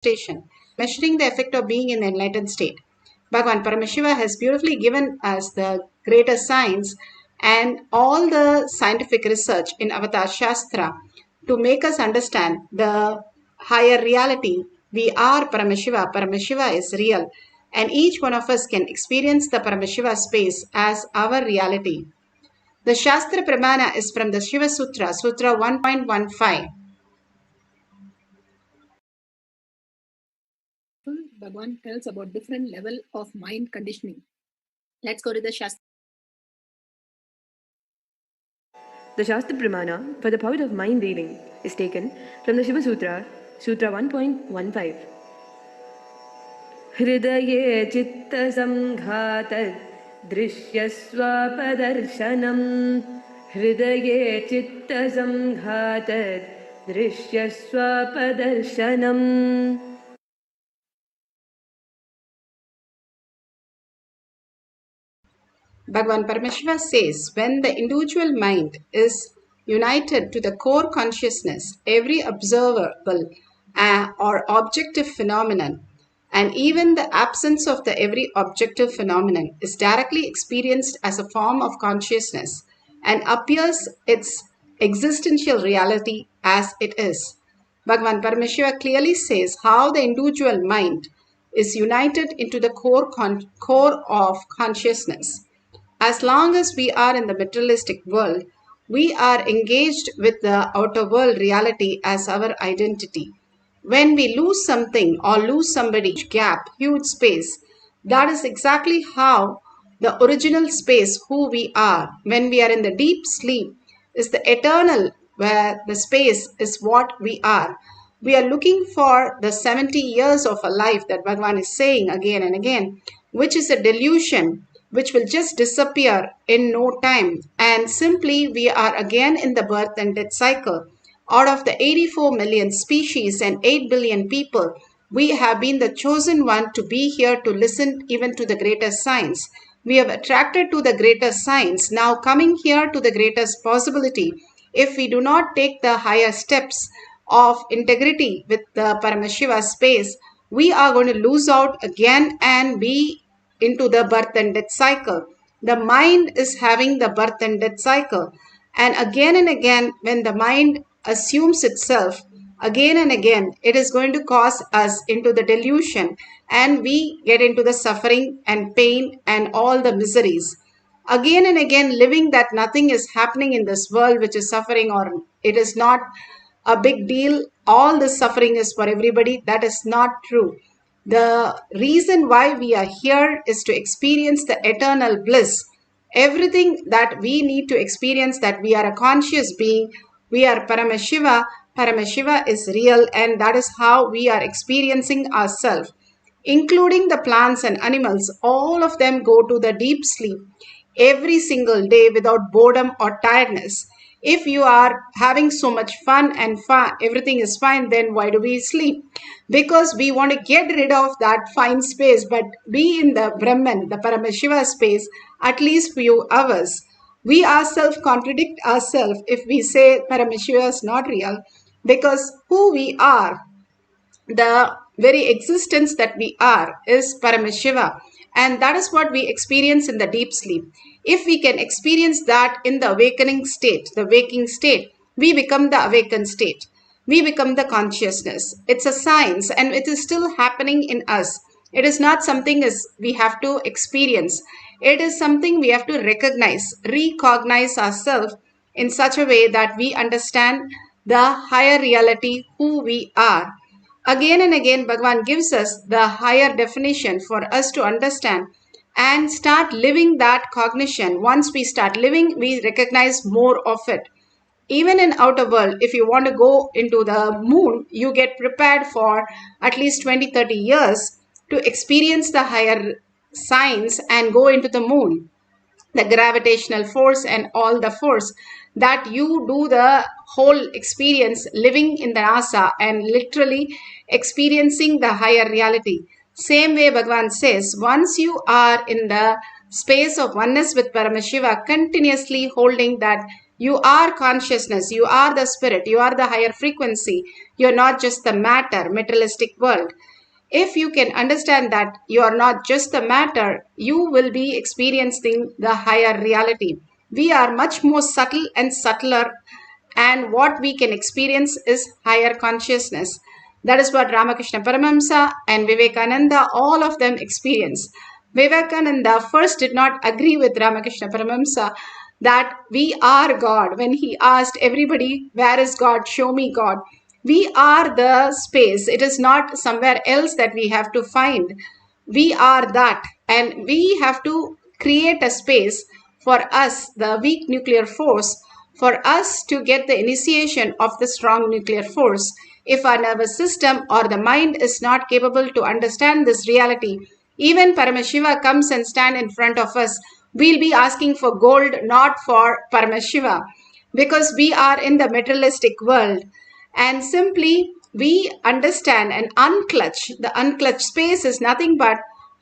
station, measuring the effect of being in the enlightened state. Bhagavan Paramashiva has beautifully given us the greater science and all the scientific research in Avatar Shastra to make us understand the higher reality. We are Paramashiva. Paramashiva is real. And each one of us can experience the Paramashiva space as our reality. The Shastra Pramana is from the Shiva Sutra, Sutra 1.15. Bhagavan tells about different level of mind conditioning. Let's go to the Shastra. The Shastra Pramana for the power of mind reading is taken from the Shiva Sutra, Sutra 1.15. Hridaye chitta samghatad drishyaswapadarsanam. Hridaye chitta samghatad drishyaswapadarsanam. Bhagavan Paramashiva says, when the individual mind is united to the core consciousness, every observable or objective phenomenon, and even the absence of the every objective phenomenon is directly experienced as a form of consciousness and appears its existential reality as it is. Bhagavan Paramashiva clearly says how the individual mind is united into the core of consciousness. As long as we are in the materialistic world, we are engaged with the outer world reality as our identity. When we lose something or lose somebody, huge gap, huge space, that is exactly how the original space, who we are, when we are in the deep sleep, is the eternal, where the space is what we are. We are looking for the 70 years of a life that Bhagavan is saying again and again, which is a delusion which will just disappear in no time. And simply we are again in the birth and death cycle. Out of the 84 million species and 8 billion people, we have been the chosen one to be here to listen even to the greatest science. We have attracted to the greatest science, now coming here to the greatest possibility. If we do not take the higher steps of integrity with the Paramashiva space, we are going to lose out again and be into the birth and death cycle. The mind is having the birth and death cycle. And again, when the mind assumes itself, again and again, it is going to cause us into the delusion and we get into the suffering and pain and all the miseries. Again and again, living that nothing is happening in this world which is suffering, or it is not a big deal, all this suffering is for everybody. That is not true. The reason why we are here is to experience the eternal bliss. Everything that we need to experience, that we are a conscious being, we are Paramashiva. Paramashiva is real, and that is how we are experiencing ourselves. Including the plants and animals, all of them go to the deep sleep every single day without boredom or tiredness. If you are having so much fun and everything is fine, then why do we sleep? Because we want to get rid of that fine space, but be in the Brahman, the Paramashiva space, at least few hours. We ourselves contradict ourselves if we say Paramashiva is not real, because who we are, the very existence that we are, is Paramashiva. And that is what we experience in the deep sleep. If we can experience that in the awakening state, the waking state, we become the awakened state. We become the consciousness. It's a science and it is still happening in us. It is not something as we have to experience. It is something we have to recognize ourselves in such a way that we understand the higher reality, who we are. Again and again, Bhagavan gives us the higher definition for us to understand and start living that cognition. Once we start living, we recognize more of it. Even in outer world, if you want to go into the moon, you get prepared for at least 20-30 years to experience the higher science and go into the moon, the gravitational force and all the force, that you do the whole experience living in the NASA and literally experiencing the higher reality. Same way Bhagavan says, once you are in the space of oneness with Paramashiva, continuously holding that You are consciousness. You are the spirit. You are the higher frequency. You're not just the matter, materialistic world. If you can understand that you are not just the matter, you will be experiencing the higher reality. We are much more subtle and subtler, and what we can experience is higher consciousness. That is what Ramakrishna Paramahamsa and Vivekananda, all of them experience. Vivekananda first did not agree with Ramakrishna Paramahamsa that we are God. When he asked everybody, where is God? Show me God. We are the space. It is not somewhere else that we have to find. We are that. And we have to create a space for us, the weak nuclear force, for us to get the initiation of the strong nuclear force. If our nervous system or the mind is not capable to understand this reality, even Paramashiva comes and stand in front of us, we'll be asking for gold, not for Paramashiva, because we are in the materialistic world. And simply we understand and unclutch. The unclutched space is nothing but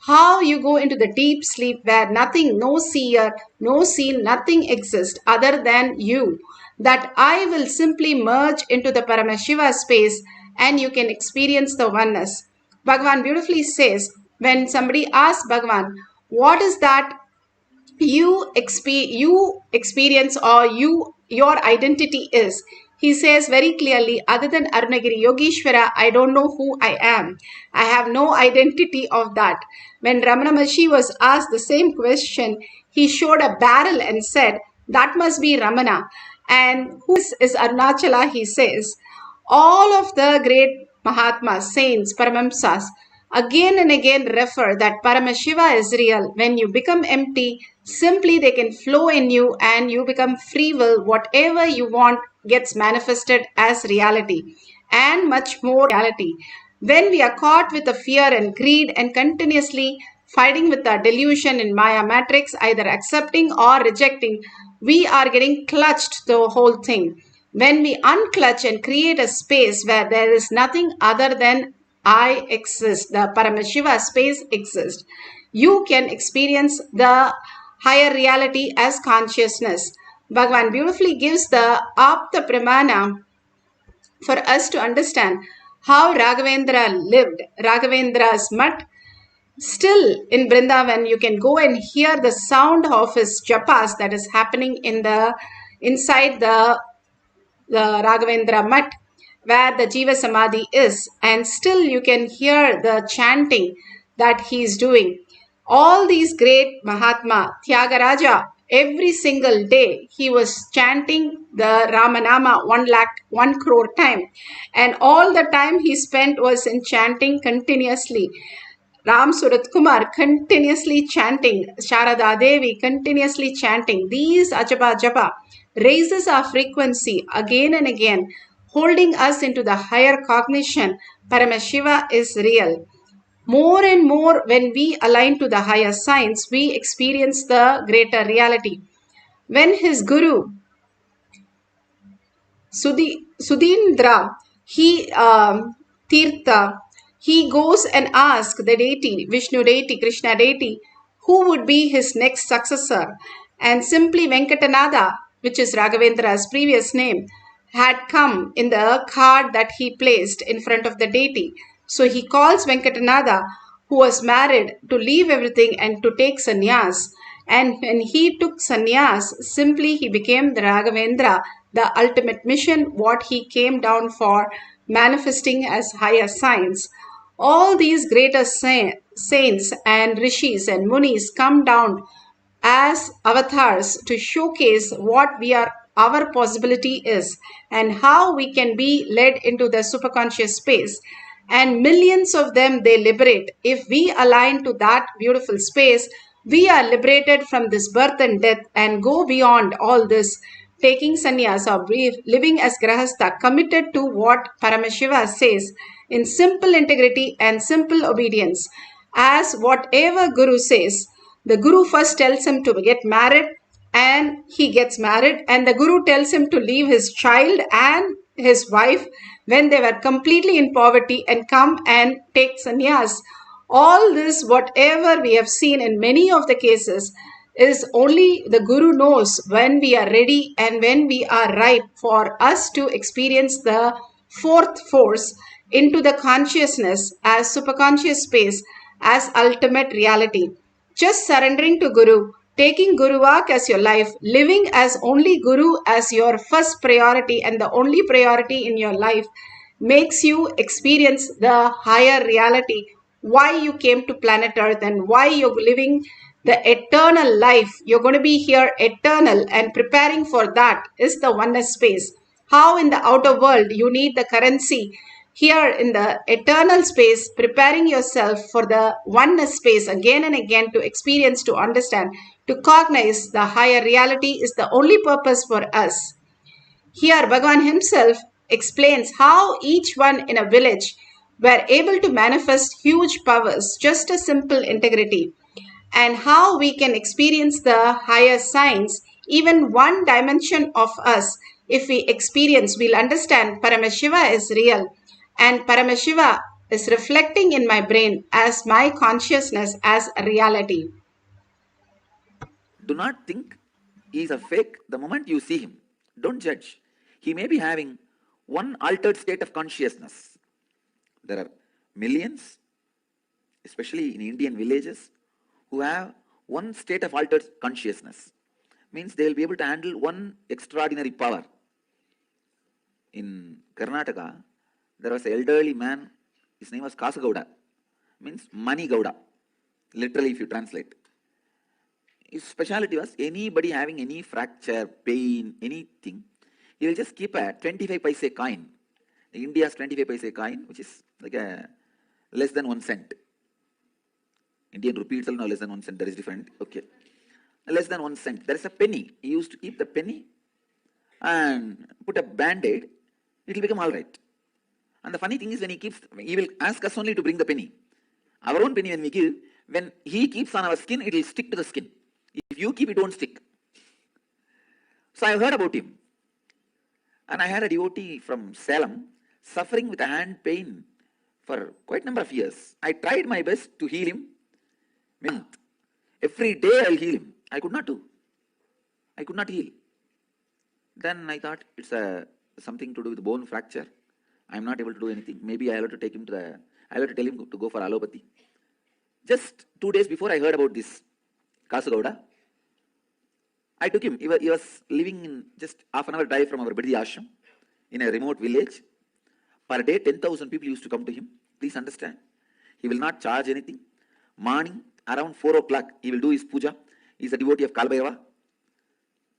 how you go into the deep sleep where nothing, no seer, no seen, nothing exists other than you. That I will simply merge into the Paramashiva space and you can experience the oneness. Bhagavan beautifully says, when somebody asks Bhagavan, what is that you experience or your identity is, he says very clearly, other than Arunagiri Yogeshwara, I don't know who I am. I have no identity of that. When Ramana Maharshi was asked the same question, he showed a barrel and said, that must be Ramana. And who is Arunachala, he says. All of the great Mahatmas, saints, Paramamsas, again and again refer that Paramashiva is real. When you become empty, simply they can flow in you and you become free will. Whatever you want gets manifested as reality and much more reality. When we are caught with the fear and greed and continuously fighting with the delusion in Maya matrix, either accepting or rejecting, we are getting clutched the whole thing. When we unclutch and create a space where there is nothing other than I exist, the Paramashiva space exists, you can experience the higher reality as consciousness. Bhagavan beautifully gives the Apta Pramana for us to understand how Raghavendra lived. Raghavendra's mutt, still in Vrindavan, you can go and hear the sound of his japas that is happening in the inside the Raghavendra mutt where the Jiva Samadhi is, and still you can hear the chanting that he is doing. All these great Mahatma, Tyagaraja, every single day he was chanting the Ramanama 1 crore time, and all the time he spent was in chanting continuously. Ram Surat Kumar continuously chanting, Sharada Devi continuously chanting. These Ajaba Japa raises our frequency again and again, holding us into the higher cognition. Paramashiva is real. More and more, when we align to the higher science, we experience the greater reality. When his guru, Sudindra, Tirtha, he goes and asks the deity, Vishnu deity, Krishna deity, who would be his next successor. And simply Venkatanada, which is Raghavendra's previous name, had come in the card that he placed in front of the deity. So he calls Venkatanada, who was married, to leave everything and to take sannyas. And when he took sannyas, simply he became the Raghavendra, the ultimate mission, what he came down for, manifesting as higher science. All these greater saints and rishis and munis come down as avatars to showcase what our possibility is and how we can be led into the superconscious space. And millions of them they liberate. If we align to that beautiful space, we are liberated from this birth and death and go beyond all this, taking sannyas or living as grahastha, committed to what Paramashiva says in simple integrity and simple obedience. As whatever Guru says, the Guru first tells him to get married and he gets married, and the Guru tells him to leave his child and his wife when they were completely in poverty and come and take sannyas. All this, whatever we have seen in many of the cases, is only the Guru knows when we are ready and when we are ripe for us to experience the fourth force into the consciousness as superconscious space as ultimate reality. Just surrendering to Guru, taking Guru Vak as your life, living as only Guru as your first priority and the only priority in your life makes you experience the higher reality, why you came to planet Earth and why you're living the eternal life. You're going to be here eternal, and preparing for that is the oneness space. How in the outer world you need the currency, here in the eternal space, preparing yourself for the oneness space again and again to experience, to understand, to cognize the higher reality is the only purpose for us. Here, Bhagavan himself explains how each one in a village were able to manifest huge powers, just a simple integrity, and how we can experience the higher signs, even one dimension of us. If we experience, we'll understand Paramashiva is real, and Paramashiva is reflecting in my brain as my consciousness as a reality. Do not think he is a fake the moment you see him. Don't judge. He may be having one altered state of consciousness. There are millions, especially in Indian villages, who have one state of altered consciousness. Means they will be able to handle one extraordinary power. In Karnataka, there was an elderly man, his name was Kasagowda, means Mani Gowda, literally if you translate. His speciality was anybody having any fracture, pain, anything, he will just keep a 25 paise coin. India's 25 paise coin, which is like a less than 1 cent. Indian rupee itself now less than 1 cent, that is different. Okay. Less than 1 cent. There is a penny. He used to keep the penny and put a band-aid, it will become all right. And the funny thing is, when he will ask us only to bring the penny. Our own penny when we give, when he keeps on our skin, it will stick to the skin. If you keep, it won't stick. So I heard about him. And I had a devotee from Salem suffering with a hand pain for quite a number of years. I tried my best to heal him. Every day I'll heal him. I could not do. I could not heal. Then I thought it's something to do with bone fracture. I'm not able to do anything. Maybe I'll have to take him I'll have to tell him to go for allopathy. Just 2 days before I heard about this Kasagowda, I took him. He was living in just half an hour drive from our Bidhi ashram in a remote village. Per day, 10,000 people used to come to him. Please understand. He will not charge anything. Morning, around 4 o'clock, he will do his puja. He is a devotee of Kalabhairava.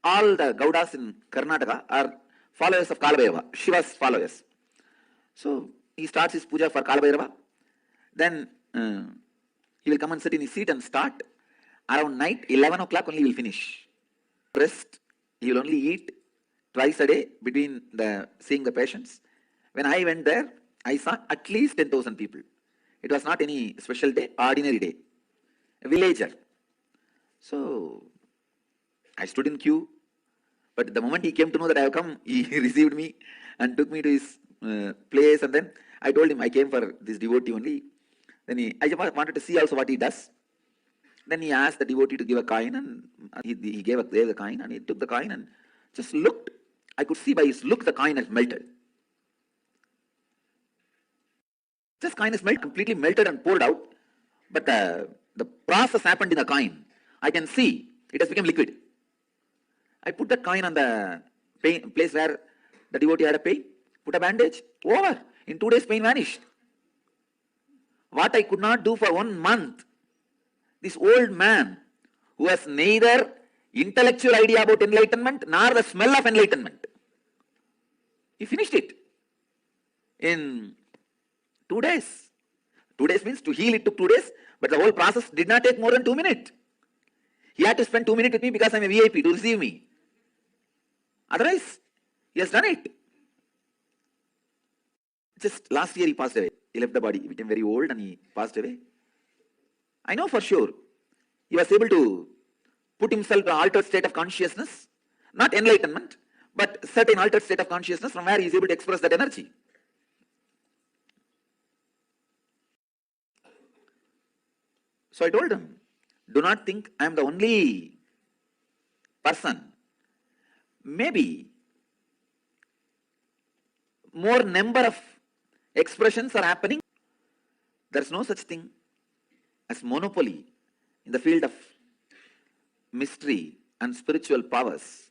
All the Gaudas in Karnataka are followers of Kalabhairava, Shiva's followers. So, he starts his puja for Kalabhairava. Then, he will come and sit in his seat and start. Around night, 11 o'clock only he will finish. Rest, he will only eat twice a day between seeing the patients. When I went there, I saw at least 10,000 people. It was not any special day, ordinary day. A villager. So, I stood in queue. But the moment he came to know that I have come, he received me and took me to his place. And then I told him I came for this devotee only. Then I just wanted to see also what he does. Then he asked the devotee to give a coin, and he gave the coin, and he took the coin and just looked. I could see by his look the coin has melted. This coin is completely melted and poured out, but the process happened in the coin. I can see it has become liquid. I put the coin on the place where the devotee had a pain, put a bandage, over. In 2 days, pain vanished. What I could not do for 1 month, this old man who has neither intellectual idea about enlightenment nor the smell of enlightenment, he finished it in 2 days. 2 days means to heal it took 2 days, but the whole process did not take more than 2 minutes. He had to spend 2 minutes with me because I'm a VIP to receive me. Otherwise, he has done it. Just last year he passed away. He left the body. He became very old and he passed away. I know for sure he was able to put himself in an altered state of consciousness, not enlightenment, but certain altered state of consciousness from where he is able to express that energy. So I told him, do not think I am the only person, maybe more number of expressions are happening. There's no such thing as monopoly in the field of mystery and spiritual powers.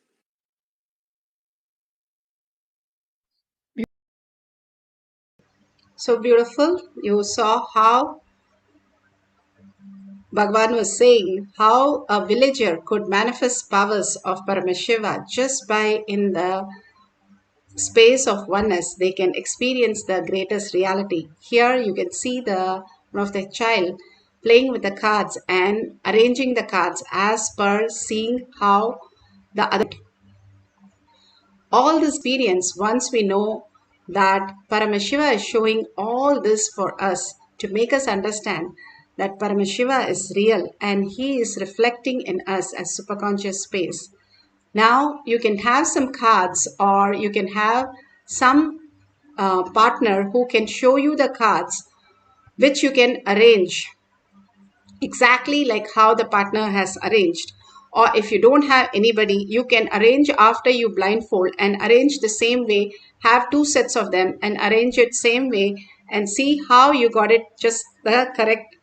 So beautiful. You saw how Bhagavan was saying how a villager could manifest powers of Paramashiva just by in the space of oneness. They can experience the greatest reality. Here you can see the one of the child playing with the cards and arranging the cards as per seeing how the other. All this experience, once we know that Paramashiva is showing all this for us to make us understand that Paramashiva is real and he is reflecting in us as superconscious space. Now you can have some cards or you can have some partner who can show you the cards which you can arrange exactly like how the partner has arranged. Or if you don't have anybody, you can arrange after you blindfold and arrange the same way, have two sets of them and arrange it same way and see how you got it just the correct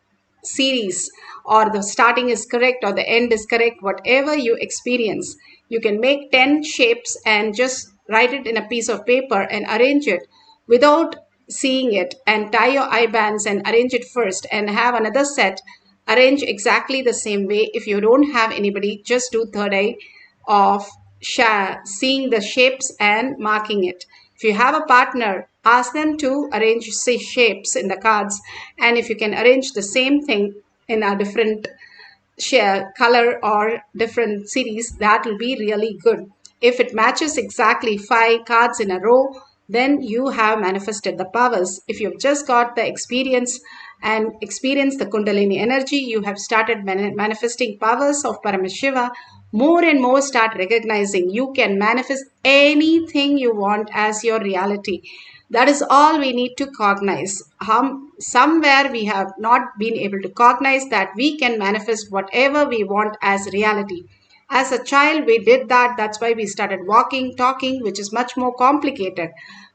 series, or the starting is correct or the end is correct, whatever you experience. You can make 10 shapes and just write it in a piece of paper and arrange it without seeing it, and tie your eye bands and arrange it first and have another set arrange exactly the same way. If you don't have anybody, just do third eye of seeing the shapes and marking it. If you have a partner, ask them to arrange shapes in the cards, and if you can arrange the same thing in a different share color or different series, that will be really good. If it matches exactly 5 cards in a row, then you have manifested the powers. If you've just got the experience and experienced the Kundalini energy, you have started manifesting powers of Paramashiva. More and more start recognizing you can manifest anything you want as your reality. That is all we need to cognize. Somewhere we have not been able to cognize that we can manifest whatever we want as reality. As a child, we did that. That's why we started walking, talking, which is much more complicated.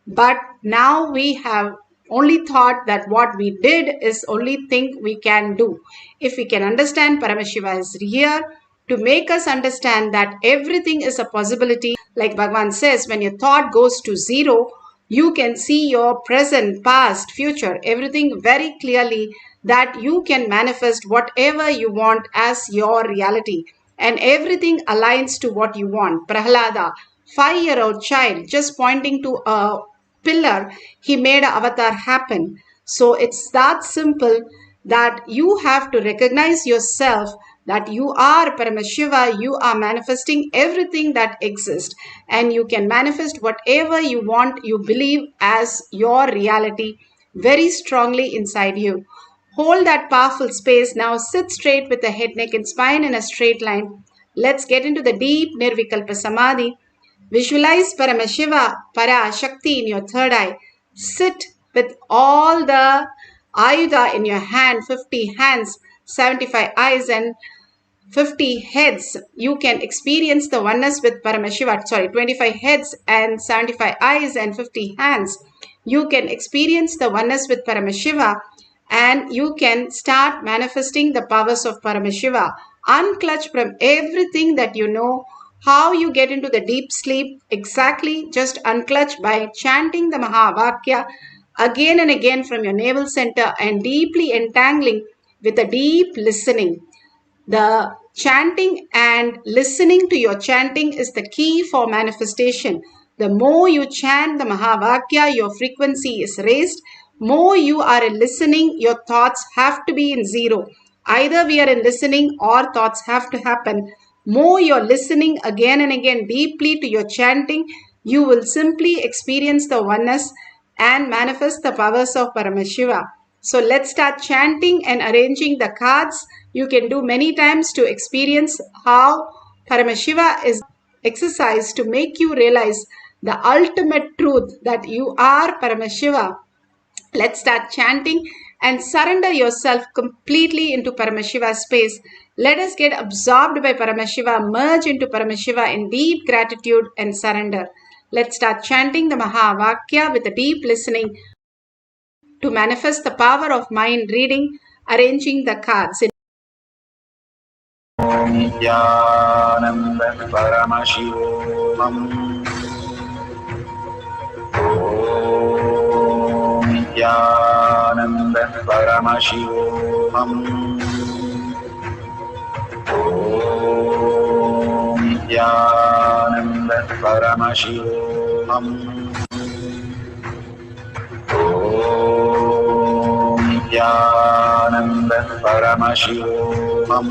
But now we have only thought that what we did is only thing we can do. If we can understand Paramashiva is here to make us understand that everything is a possibility. Like Bhagavan says, when your thought goes to zero, you can see your present, past, future, everything very clearly, that you can manifest whatever you want as your reality. And everything aligns to what you want. Prahlada, 5-year-old child, just pointing to a pillar, he made an avatar happen. So it's that simple, that you have to recognize yourself that you are Paramashiva, you are manifesting everything that exists, and you can manifest whatever you want, you believe as your reality very strongly inside you. Hold that powerful space. Now sit straight with the head, neck and spine in a straight line. Let's get into the deep Nirvikalpa Samadhi. Visualize Paramashiva, Parashakti in your third eye. Sit with all the Ayuda in your hand, 50 hands, 75 eyes and 50 heads. You can experience the oneness with Paramashiva. 25 heads and 75 eyes and 50 hands. You can experience the oneness with Paramashiva, and you can start manifesting the powers of Paramashiva. Unclutch from everything that you know. How you get into the deep sleep, exactly just unclutch by chanting the Mahavakya again and again from your navel center and deeply entangling with a deep listening. The chanting and listening to your chanting is the key for manifestation. The more you chant the Mahavakya, your frequency is raised. More you are in listening, your thoughts have to be in zero. Either we are in listening or thoughts have to happen. More you're listening again and again deeply to your chanting, you will simply experience the oneness and manifest the powers of Paramashiva. So let's start chanting and arranging the cards. You can do many times to experience how Paramashiva is exercised to make you realize the ultimate truth that you are Paramashiva. Let's start chanting and surrender yourself completely into Paramashiva's space. Let us get absorbed by Paramashiva, merge into Paramashiva in deep gratitude and surrender. Let's start chanting the Mahavakya with a deep listening to manifest the power of mind reading, arranging the cards. Nithyananda Paramashivoham. Nithyananda Paramashivoham. Nithyananda Paramashivoham. Nithyananda Paramashivoham.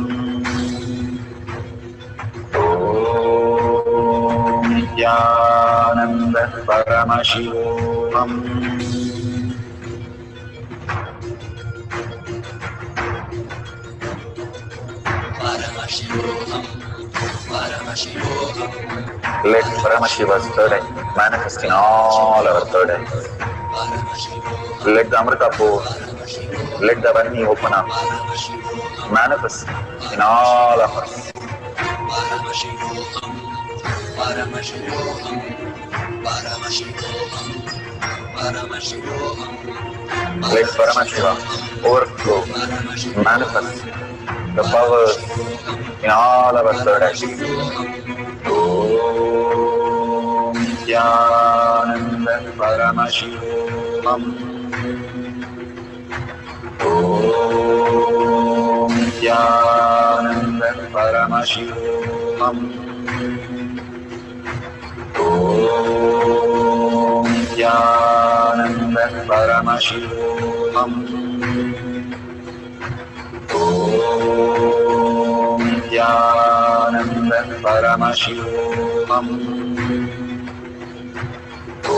Nithyananda Paramashivoham. Paramashivoham, Paramashivoham. Let Paramashiva's third eye manifest in all our third eyes. Let the Amrita pour, let the Varni open up, manifest in all of us. Paramashivoham, Paramashivoham, Paramashivoham, Paramashivoham. Let Paramashiva overflow, manifest the powers in all our third eyes. Om Nithyananda Paramashivoham. Om Nithyananda Paramashivoham. Om Nithyananda Paramashivoham. Om Nithyananda Paramashivoham. Om Nithyananda Paramashivoham. Om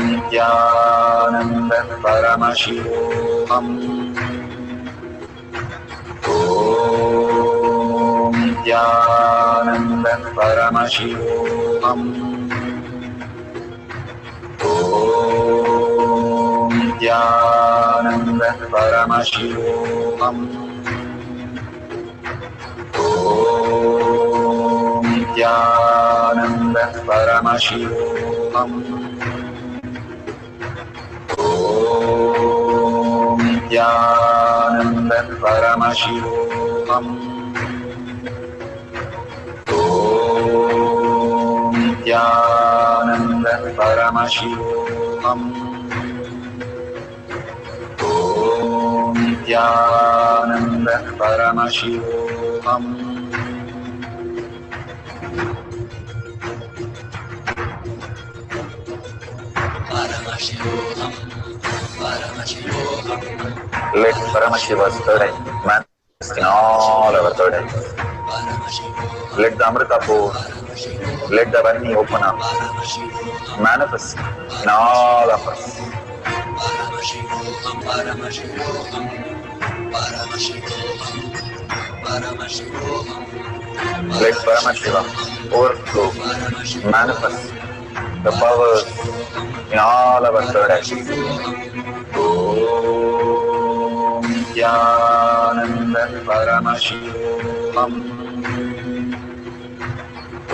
Nithyananda Paramashivoham. Om Nithyananda Paramashivoham. Om Nithyananda Paramashivoham. Om Nithyananda Paramashivoham. Om Nithyananda Paramashivoham. Om Nithyananda Paramashivoham. Paramashivoham, Paramashivoham. Let Paramashiva's third eye manifest in all our third eyes. Let the Amrita pour, let the Varni open up, manifest in all of us. Paramashivoham, Paramashivoham, Paramashivoham, Paramashivoham. Let Paramashiva overflow, manifest the powers in all our third eyes. Om Nithyananda Paramashivoham.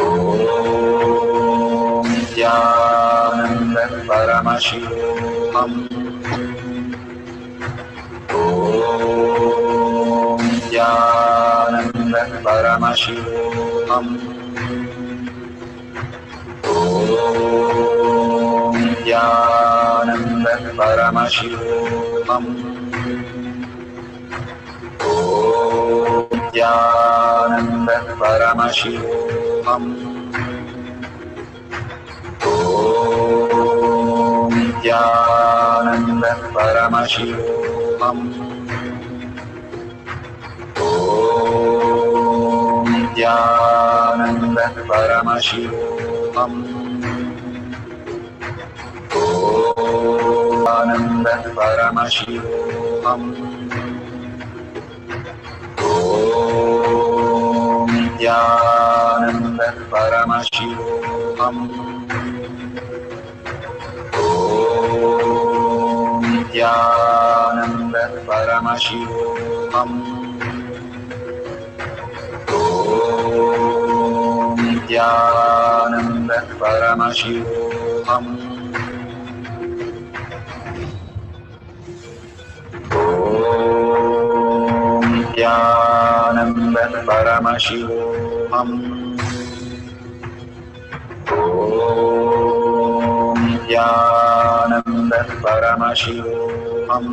Om Nithyananda Paramashivoham. Om Nithyananda Paramashivoham. Om Nithyananda Paramashivoham. Om Nithyananda Paramashivoham. Om Nithyananda Paramashivoham. Om Nithyananda Paramashivoham. Nithyananda Paramashivoham. Om Nithyananda Paramashivoham. Om Nithyananda Paramashivoham. Om Nithyananda Paramashivoham. Om Nithyananda Paramashivoham. Om Nithyananda Paramashivoham.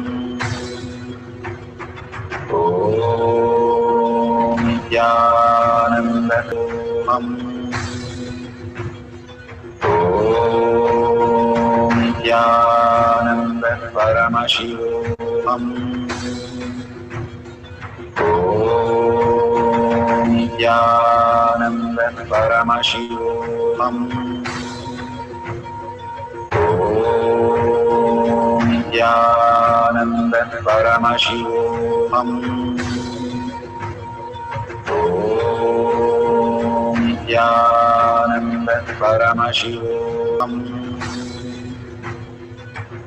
Om Nithyananda Paramashivoham. Om Nithyananda Paramashivoham. Om Nithyananda Paramashivoham. Om Nithyananda Paramashivoham. Om Nithyananda Paramashivoham.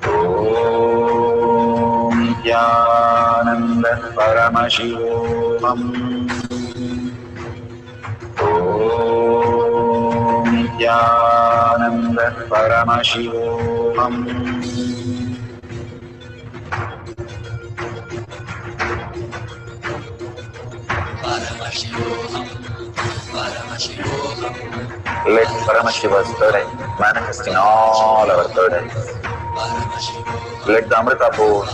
Om Nithyananda Paramashivoham. Om Nithyananda Paramashivoham. Paramashivoham. Paramashivoham. Let Paramashiva's third eye manifest in all our third eyes. Paramashivoham. Let the Amrita pour.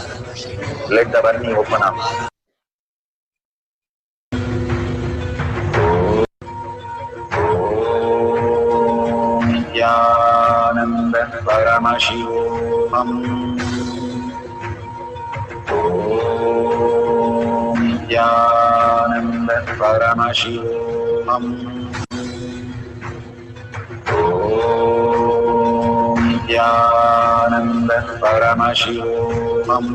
Let the Varni open up. Om Nithyananda Paramashivoham. Om Nithyananda Paramashivoham. Om Nithyananda Paramashivoham.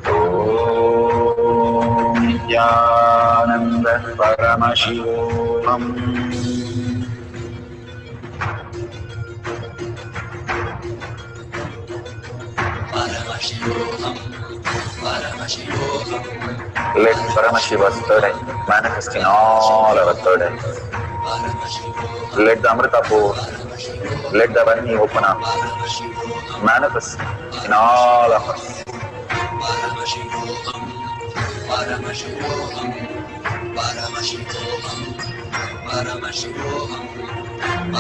Om Nithyananda Paramashivoham. Paramashivoham. Paramashivoham. Let Paramashiva's third eye manifest in all our third eyes. Paramashivoham. Let the Amrita pour. Let the Varni open up. Paramashivoham. Manifest in all of us. Paramashivoham. Paramashivoham. Paramashivoham. Paramashivoham.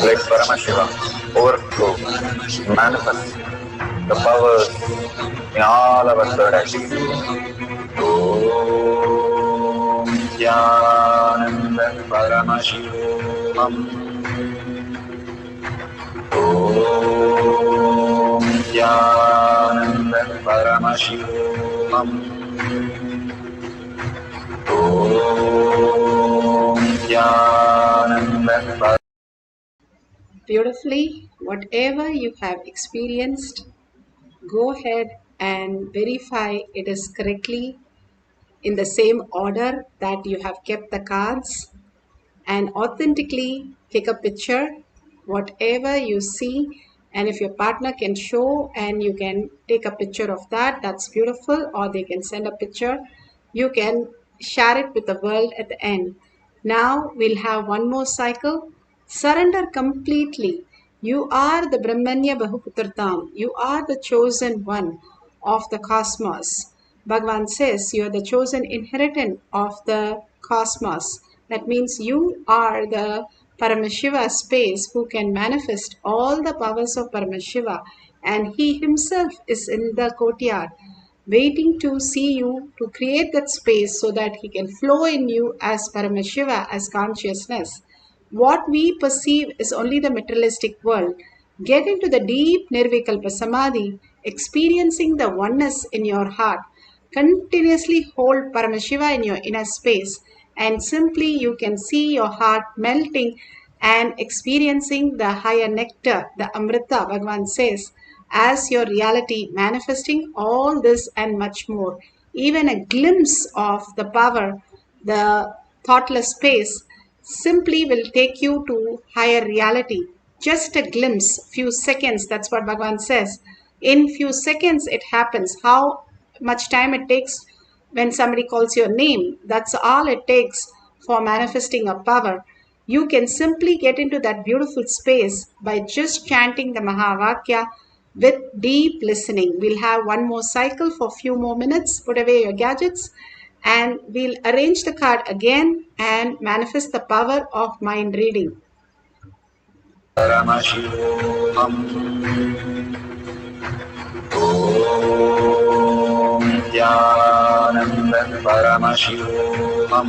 Let Paramashiva overflow, manifest the powers in all our third eyes. Om Nithyananda Paramashivoham. Om Nithyananda Paramashivoham. Om Nithyananda Paramashivoham. Beautifully, whatever you have experienced, go ahead and verify it is correctly in the same order that you have kept the cards, and authentically take a picture whatever you see, and if your partner can show and you can take a picture of that, that's beautiful, or they can send a picture, you can share it with the world at the end. Now we'll have one more cycle. Surrender completely. You are the Brahmanya Bahuputratam. You are the chosen one of the cosmos. Bhagavan says you are the chosen inheritant of the cosmos. That means you are the Paramashiva space who can manifest all the powers of Paramashiva, and he himself is in the courtyard waiting to see you to create that space so that he can flow in you as Paramashiva, as consciousness. What we perceive is only the materialistic world. Get into the deep Nirvikalpa Samadhi, experiencing the oneness in your heart. Continuously hold Paramashiva in your inner space, and simply you can see your heart melting and experiencing the higher nectar, the Amrita, Bhagavan says, as your reality, manifesting all this and much more. Even a glimpse of the power, the thoughtless space, simply will take you to higher reality. Just a glimpse, few seconds, that's what Bhagavan says. In few seconds it happens. How much time it takes when somebody calls your name? That's all it takes for manifesting a power. You can simply get into that beautiful space by just chanting the Mahavakya with deep listening. We'll have one more cycle for a few more minutes. Put away your gadgets and we'll arrange the card again and manifest the power of mind reading. Paramashivoham. Om Nithyananda Paramashivoham.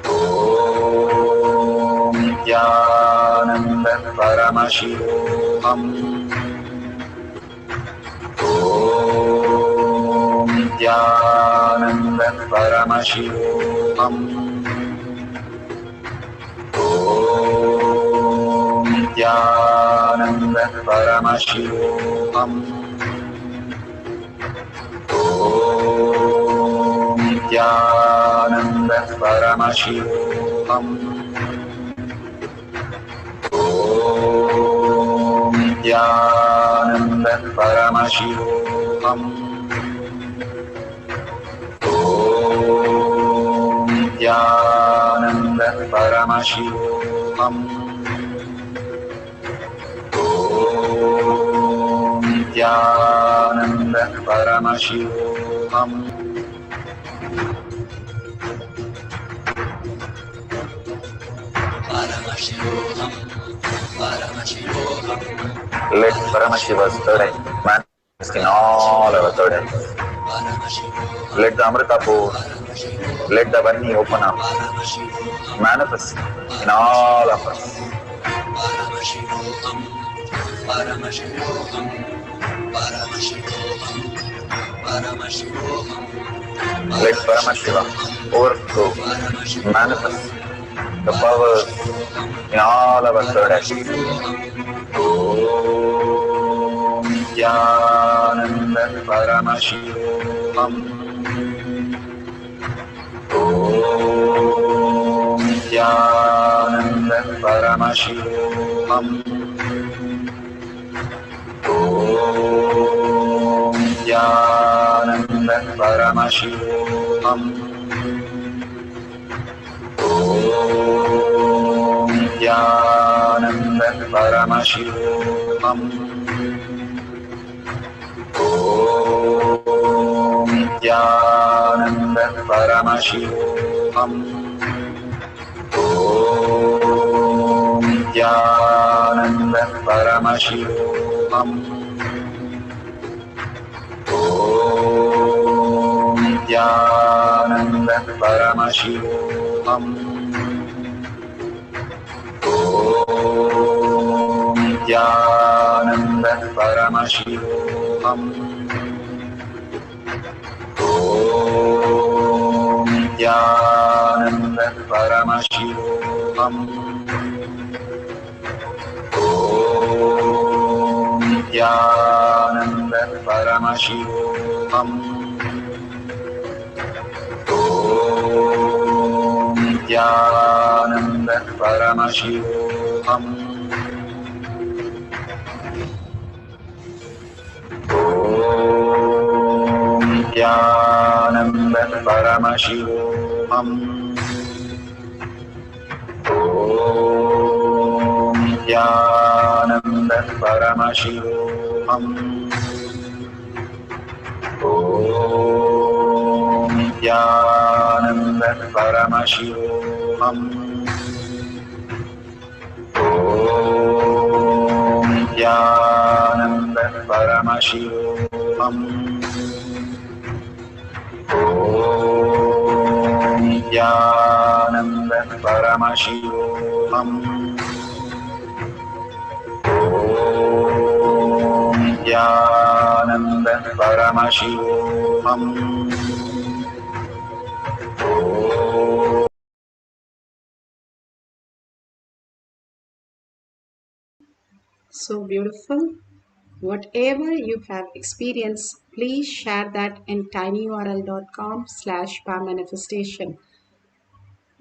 Om Nithyananda Paramashivoham. Om Nithyananda Paramashivoham. Om Nithyananda Paramashivoham. Om Nithyananda Paramashivoham. Om Nithyananda Paramashivoham. Om Nithyananda Paramashivoham. Om Nithyananda Paramashivoham. Paramashivoham. Paramashivoham. Let Paramashiva's third eye manifest in all our third eyes. Paramashivoham. Let the Amrita pour, Paramashivoham. let the Varni open up, Paramashivoham. manifest in all of us. Paramashivoham. Paramashivoham. Paramashivoham. Paramashivoham. Let Paramashiva overflow, manifest the powers in all our third eyes. Om Nithyananda Paramashivoham. Om Nithyananda Paramashivoham. Om Nithyananda Paramashivoham. Om Nithyananda Paramashivoham. Om Nithyananda Paramashivoham. Om Nithyananda Paramashivoham. Om Nithyananda Paramashivoham. Om Nithyananda Paramashivoham. Om Nithyananda Paramashivoham. Om Nithyananda Paramashivoham. Om Nithyananda Paramashivoham. Om Nithyananda Paramashivoham. Om Nithyananda Paramashivoham. Om Nithyananda Paramashivoham. Om Nithyananda Paramashivoham. Om Nithyananda Paramashivoham. Om Nithyananda Paramashivoham. So beautiful. Whatever you have experienced, please share that in tinyurl.com/manifestation.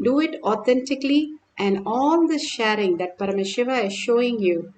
Do it authentically, and all the sharing that Paramashiva is showing you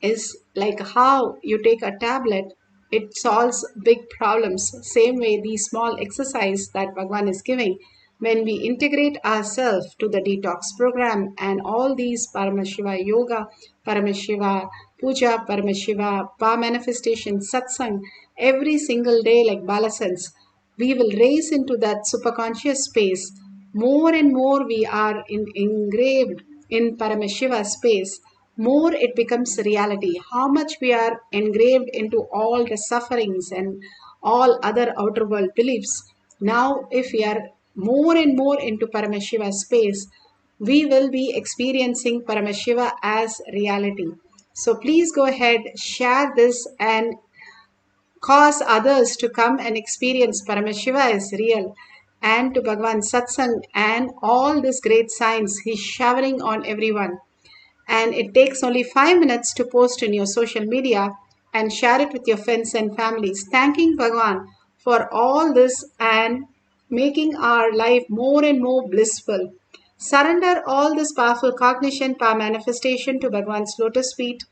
is like how you take a tablet, it solves big problems. Same way, the small exercise that Bhagwan is giving, when we integrate ourselves to the detox program and all these Paramashiva yoga, Paramashiva puja, Paramashiva pa manifestation, satsang, every single day like Balasans, we will raise into that superconscious space. More and more we are engraved in Paramashiva space, more it becomes reality. How much we are engraved into all the sufferings and all other outer world beliefs. Now, if we are more and more into Paramashiva space, we will be experiencing Paramashiva as reality. So please go ahead, share this and cause others to come and experience Paramashiva is real, and to Bhagavan Satsang and all this great science he's showering on everyone. And it takes only 5 minutes to post in your social media and share it with your friends and families, thanking Bhagavan for all this and making our life more and more blissful. Surrender all this powerful cognition, power manifestation to Bhagavan's lotus feet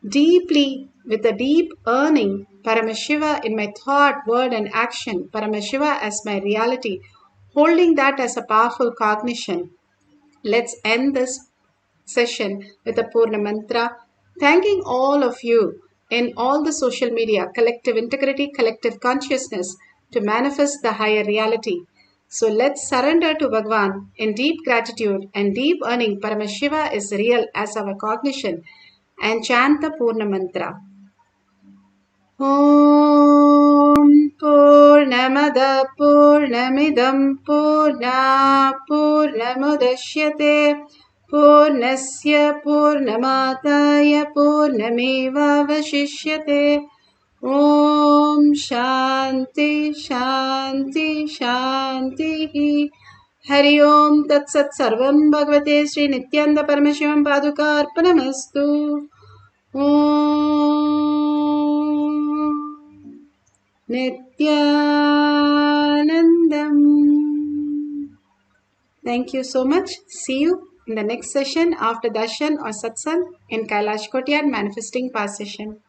deeply with a deep earning Paramashiva in my thought, word, and action, Paramashiva as my reality, holding that as a powerful cognition. Let's end this session with a Purna Mantra, thanking all of you in all the social media, collective integrity, collective consciousness to manifest the higher reality. So let's surrender to Bhagwan in deep gratitude and deep earning Paramashiva is real as our cognition and chant the Purna Mantra. Om Purnamada Purnamidam Purna Purnamudashyate Purnasya Purnamataya Purnameva Vashishyate. Om Shanti Shanti Shanti. Hari Om Tat Sat Sarvam Bhagavate Sri Nithyananda Paramashivam Paduka Arpanamastu. Om Nithyanandam. Thank you so much. See you in the next session after darshan or satsang in Kailash Kotyad manifesting power session.